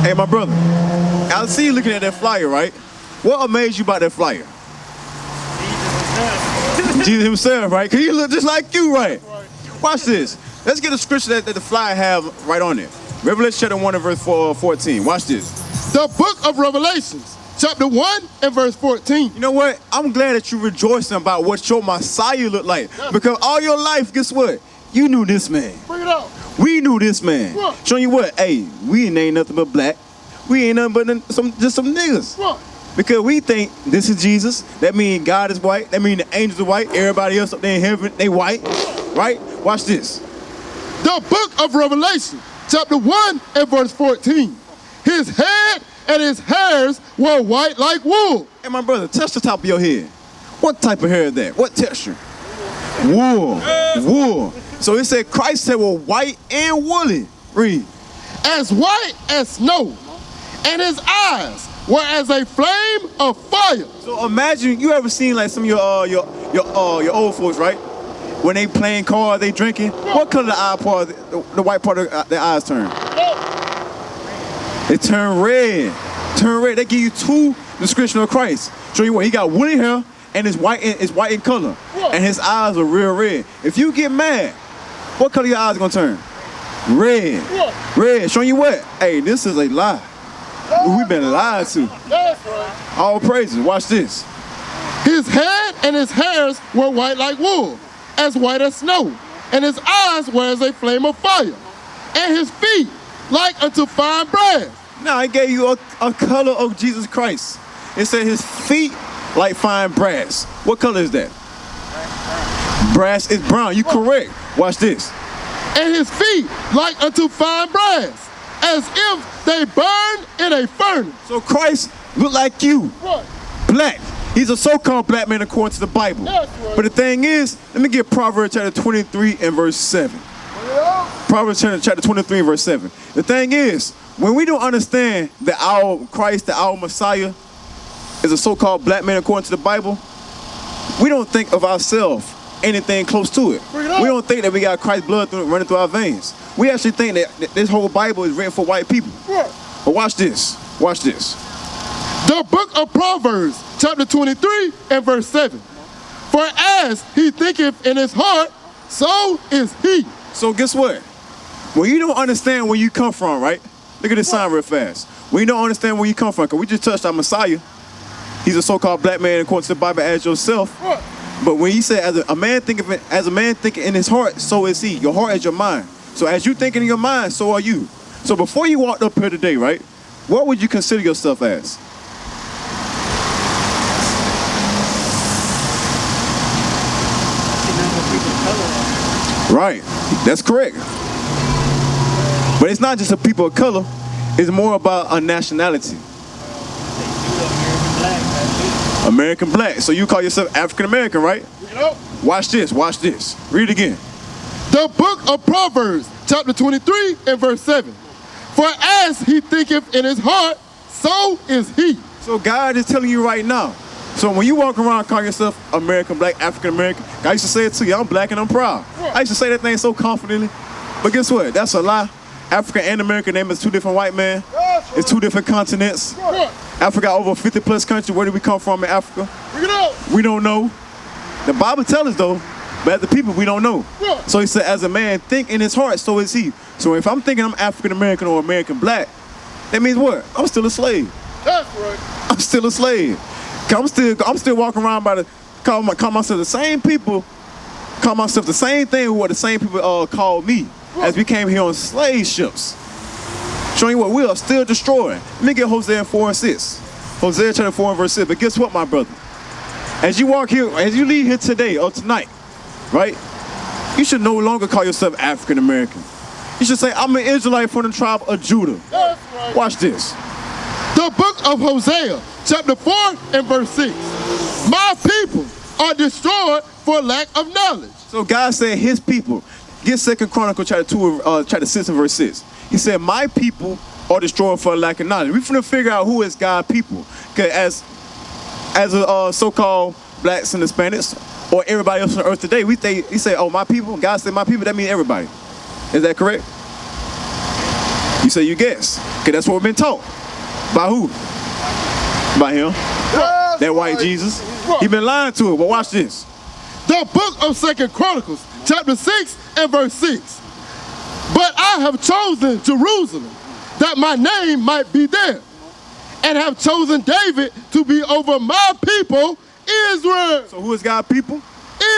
Hey, my brother, I see you looking at that flyer, right? What amazed you about that flyer? Jesus himself, right? Because he look just like you, right? Watch this. Let's get a scripture that the flyer have right on it. Revelation chapter 1 and verse 14. Watch this. The book of Revelations, chapter 1 and verse 14. You know what? I'm glad that you're rejoicing about what your Messiah looked like. Because all your life, guess what? You knew this man. Bring it up. We knew this man. What? Showing you what? Hey, we ain't nothing but black. We ain't nothing but just some niggas. What? Because we think this is Jesus. That means God is white. That means the angels are white. Everybody else up there in heaven, they white. Right? Watch this. The book of Revelation, chapter 1 and verse 14. His head and his hairs were white like wool. Hey, my brother, touch the top of your head. What type of hair is that? What texture? Wool. Wool. So it said Christ said were white and woolly. Read. As white as snow, and his eyes were as a flame of fire. So imagine, you ever seen like some of your old folks, right? When they playing cards, they drinking. What color the eye part, the white part of their eyes turn? They turn red. Turn red. They give you two descriptions of Christ. Show you what he got woolly hair and it's white in color, and his eyes are real red. If you get mad, what color your eyes gonna turn? Red. Red. Showing you what? Hey, this is a lie. We've been lied to. That's right. All praises. Watch this. His head and his hairs were white like wool, as white as snow, and his eyes were as a flame of fire, and his feet like unto fine brass. Now, I gave you a color of Jesus Christ. It said his feet like fine brass. What color is that? Brass is brown. You correct. Watch this. And his feet like unto fine brass, as if they burned in a furnace. So Christ looked like you. What? Black. He's a so-called black man according to the Bible. That's right. But the thing is, let me get Proverbs chapter 23 and verse 7. Proverbs chapter 23 and verse 7. The thing is, when we don't understand that our Christ, that our Messiah, is a so-called black man according to the Bible, we don't think of ourselves anything close to it. We don't think that we got Christ's blood running through our veins. We actually think that this whole Bible is written for white people. But watch this. Watch this. The book of Proverbs, chapter 23 and verse 7. For as he thinketh in his heart, so is he. So guess what? When you don't understand where you come from, right? Look at this sign real fast. When you don't understand where you come from, because we just touched on Messiah. He's a so-called black man according to the Bible as yourself. But when he said, as a man thinking in his heart, so is he. Your heart is your mind. So as you thinking in your mind, so are you. So before you walked up here today, right? What would you consider yourself as? Right. That's correct. But it's not just a people of color. It's more about a nationality. American black. So you call yourself African American, right? Watch this. Watch this. Read it again. The book of Proverbs, chapter 23 and verse 7. For as he thinketh in his heart, so is he. So God is telling you right now. So when you walk around calling yourself American black, African American, I used to say it to you, I'm black and I'm proud. I used to say that thing so confidently. But guess what? That's a lie. African and American name is two different white men. It's two different continents. Africa got over 50 plus countries. Where did we come from in Africa? We don't know. The Bible tells us though, but as the people, we don't know. So he said, as a man think in his heart, so is he. So if I'm thinking I'm African American or American black, that means what? I'm still a slave. That's right. I'm still a slave. I'm still walking around by call myself the same people, call myself the same thing what the same people called me as we came here on slave ships. Showing you what we are still destroying. Let me get Hosea 4 and 6. Hosea chapter 4 and verse 6. But guess what, my brother? As you walk here, as you leave here today or tonight, right? You should no longer call yourself African American. You should say, I'm an Israelite from the tribe of Judah. That's right. Watch this. The book of Hosea, chapter 4 and verse 6. My people are destroyed for lack of knowledge. So God said his people. Get 2 Chronicles chapter 2, chapter 6 and verse 6. He said, my people are destroyed for lack of knowledge. We're finna figure out who is God's people. Because as a so-called blacks and Hispanics, or everybody else on earth today, he say, oh, my people. God said my people, that means everybody. Is that correct? You say you guess. Okay, that's what we've been taught. By who? By him. Yes, That white Jesus. He been lying to it, but watch this. The book of 2 Chronicles, chapter 6 and verse 6. But I have chosen Jerusalem, that my name might be there, and have chosen David to be over my people, Israel. So who is God's people?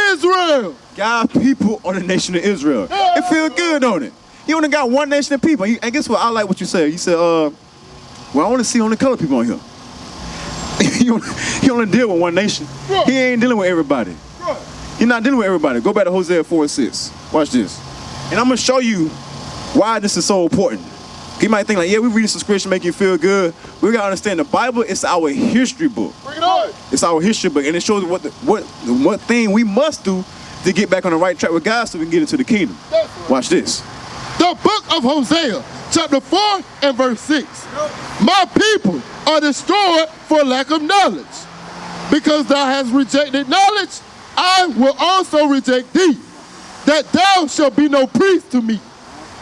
Israel. God's people are the nation of Israel. It feel good, don't it? He only got one nation of people. And guess what? I like what you said. You said, well, I want to see only colored people on here. He only deal with one nation. He ain't dealing with everybody. He's not dealing with everybody. Go back to Hosea 4 and 6. Watch this. And I'm going to show you why this is so important. You might think like, yeah, we read this scripture, make you feel good. We got to understand the Bible is our history book. Bring it on. It's our history book, and it shows what thing we must do to get back on the right track with God so we can get into the kingdom. Watch this. The book of Hosea, chapter 4 and verse 6. My people are destroyed for lack of knowledge. Because thou hast rejected knowledge, I will also reject thee, that thou shalt be no priest to me,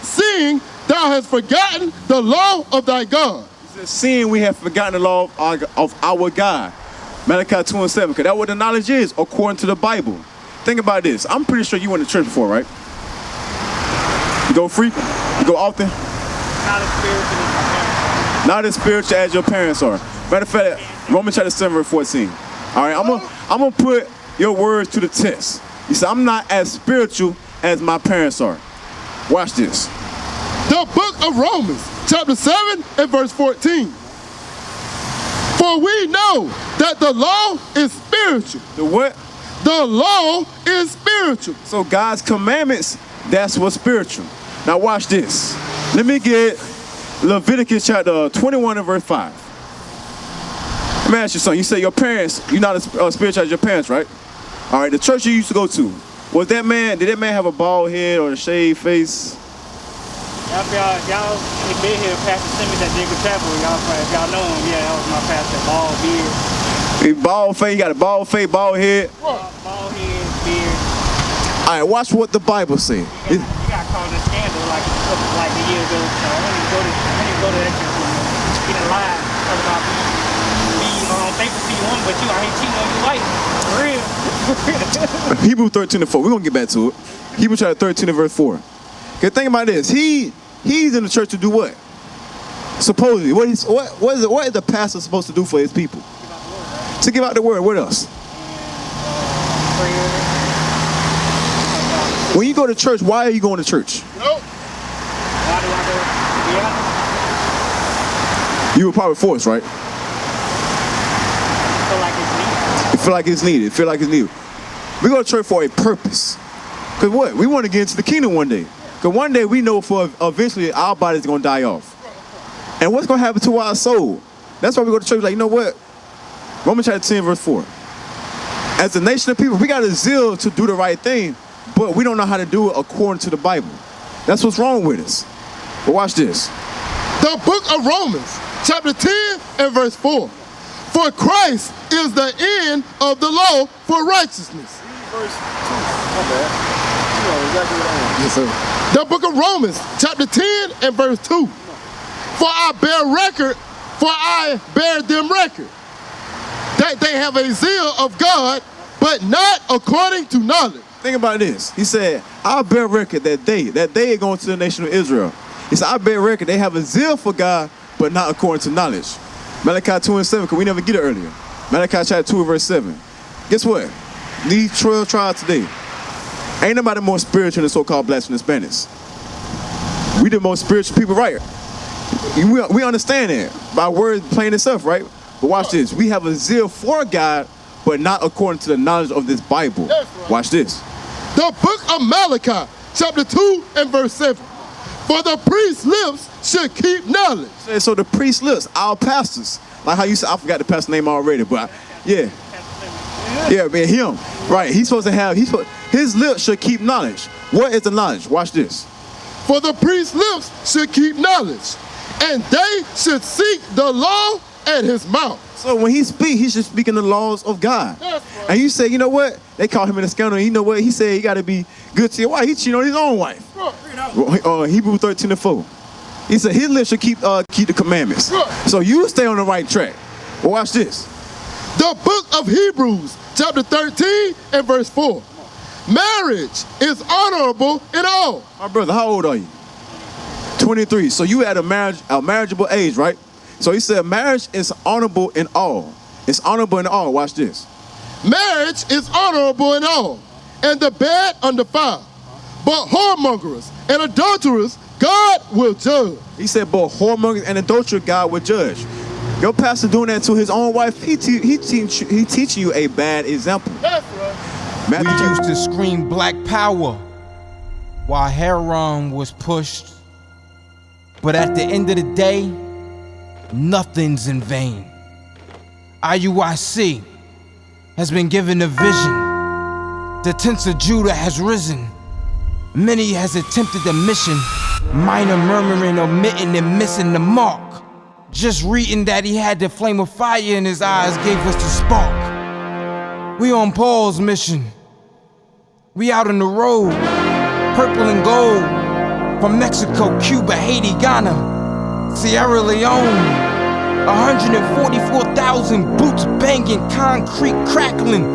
seeing thou hast forgotten the law of thy God. Seeing we have forgotten the law of our God. Malachi 2 and 7, because that's what the knowledge is according to the Bible. Think about this. I'm pretty sure you went to church before, right? You go frequent? You go often? Not as spiritual as your parents are. Matter of fact, Romans chapter 7, verse 14. All right, I'm gonna put your words to the test. You say, I'm not as spiritual as my parents are. Watch this. The book of Romans, chapter 7 and verse 14. For we know that the law is spiritual. The what? The law is spiritual. So God's commandments, that's what's spiritual. Now watch this. Let me get Leviticus chapter 21 and verse 5. Let me ask you something. You say your parents, you're not as spiritual as your parents, right? All right, the church you used to go to, did that man have a bald head or a shaved face? Y'all been here, Pastor Simmons at Jacob Chapel. If y'all know him, yeah, that was my pastor, bald beard. He bald face, he got a bald face, bald head. Bald head, beard. All right, watch what the Bible says. You got caught in a scandal like a year ago. So I didn't go to that church anymore. He done lied about me. I don't think to see one, but you out here cheating on your wife. For real. Hebrews 13 and 4. We're going to get back to it. Hebrews chapter 13 and verse 4. Okay, think about this. He's in the church to do what? Supposedly. What is the pastor supposed to do for his people? To give out the word. What else? When you go to church, why are you going to church? Why do I go? You were probably forced, right? Feel like it's needed. You feel like it's needed. We go to church for a purpose. Because what? We want to get into the kingdom one day. Because one day we know for eventually our body's going to die off. And what's going to happen to our soul? That's why we go to church like, you know what? Romans chapter 10 verse 4. As a nation of people, we got a zeal to do the right thing, but we don't know how to do it according to the Bible. That's what's wrong with us. But watch this. The book of Romans, chapter 10 and verse 4. For Christ is the end of the law for righteousness. Verse 2. My bad. You know exactly what I want. Yes, sir. The book of Romans, chapter 10 and verse 2. For I bear them record, that they have a zeal of God, but not according to knowledge. Think about this. He said, I bear record that they are going to the nation of Israel. He said, I bear record they have a zeal for God, but not according to knowledge. Malachi 2 and 7, because we never get it earlier. Malachi chapter 2 and verse 7. Guess what? These 12 tribes today, ain't nobody more spiritual than the so-called blacks and Hispanics. We the most spiritual people, right? We understand that. By word plain itself, right? But watch this. We have a zeal for God, but not according to the knowledge of this Bible. Watch this. The book of Malachi, chapter 2 and verse 7. For the priest's lips should keep knowledge. So the priest's lips, our pastors, like how you said, I forgot the pastor's name already, but yeah. Yeah, man, him. Right, he's supposed to have, his lips should keep knowledge. What is the knowledge? Watch this. For the priest's lips should keep knowledge, and they should seek the law at his mouth. So when he speaks, he should speak in the laws of God. And you say, you know what? They caught him in a scandal. You know what? He said he got to be good to your wife. He cheated on his own wife. Hebrews 13 and 4. He said his lips should keep the commandments. Right. So you stay on the right track. Well, watch this. The book of Hebrews, chapter 13 and verse 4. Marriage is honorable in all. My brother, how old are you? 23. So you at a marriageable age, right? So he said marriage is honorable in all. It's honorable in all. Watch this. Marriage is honorable in all, and the bed undefiled. But whoremongers and adulterers, God will judge. He said, both whoremongers and adulterer, God will judge. Your pastor doing that to his own wife, he teaching you a bad example. That's right. Matthew We used to scream black power while heroin was pushed. But at the end of the day, nothing's in vain. IUIC has been given a vision. The tents of Judah has risen. Many has attempted the mission, minor murmuring, omitting, and missing the mark. Just reading that he had the flame of fire in his eyes gave us the spark. We on Paul's mission. We out on the road, purple and gold, from Mexico, Cuba, Haiti, Ghana, Sierra Leone. 144,000 boots banging, concrete crackling.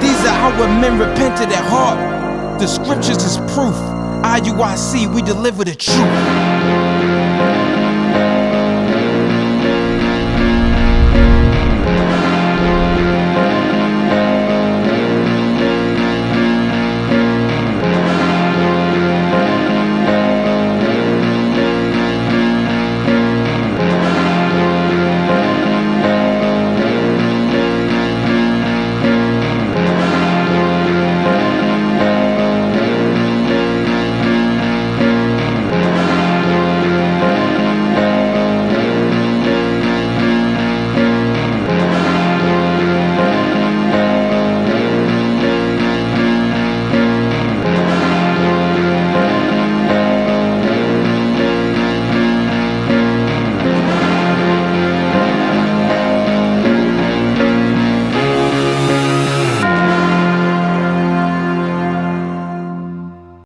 These are our men repented at heart. The scriptures is proof. IUIC, we deliver the truth.